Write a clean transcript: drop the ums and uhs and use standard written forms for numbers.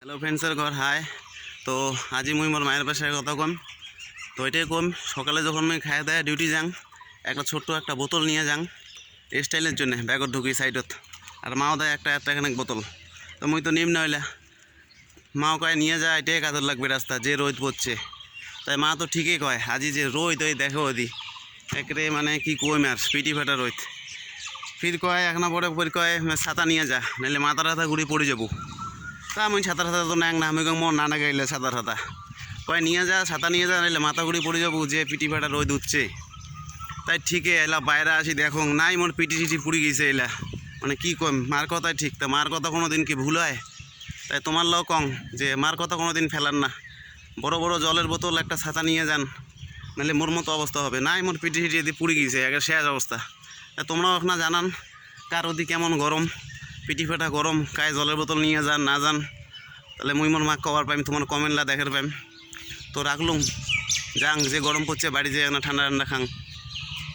Hello ফ্রেন্ডসের ঘর high. তো আজি মুই মোর মায়ের বাসায় কথা কম। তো এটাই কম, সকালে যখন মুই খাই দেয় ডিউটি যাং, একটা ছোট্ট একটা বোতল নিয়ে যাং স্টাইলের জন্য, ব্যাগত ঢুকি সাইডত। আর মাও দেয় একটা এখানে বোতল। তো মুই তো নিম নইলা, মাও কয় নিয়ে যা, এটাই কাজর লাগবে রাস্তা, যে রোদ পড়ছে। তাই মা তো ঠিকই কয়, আজি যে রোদ ওই দেখো ওদি একরে মানে কি কই মার পিটি ফাটা রোদ। ফির কয় এক না পরে কয় ছাতা নিয়ে যা, নাহলে মাথা টাথা ঘুরি পড়ে যাবো। তা আমি ছাতা ছাতা তো ন্যাং না, আমি মোর নানা গাইলে ছাতা ছাতা কয় নিয়ে যা, ছাতা নিয়ে যা, নাহলে মাথা ঘুরি পড়ে যাবো, যে পিটি ফাটা রোদ উঠছে। তাই ঠিকই এলা বাইরে আসি, দেখো নাই মোর পিটি টিটি পুড়ি গেছে এলা। মানে কি কম, মার কথাই ঠিক। তা মার কথা কোনো দিন কি ভুল হয়? তাই তোমার লোক কং যে মার কথা কোনো দিন ফেলার না, বড় বড় জলের বোতল একটা ছাতা নিয়ে যান, নাহলে মোর মতো অবস্থা হবে। নাই মোর পিটি টিটি দিয়ে পুড়ে গিয়েছে, একের শেষ অবস্থা। তা তোমরাও এখন জানান কার ওদি কেমন গরম, পিটি ফাটা গরম, কায় জলের বোতল নিয়ে যান না যান, তাহলে মুই মোর মাক কবার পাইম, তোমার কমেন্টলা দেখার পাইম। তো রাখলুম যাং, যে গরম পড়ছে বাড়ি যেয়ে না ঠান্ডা ঠান্ডা খাং।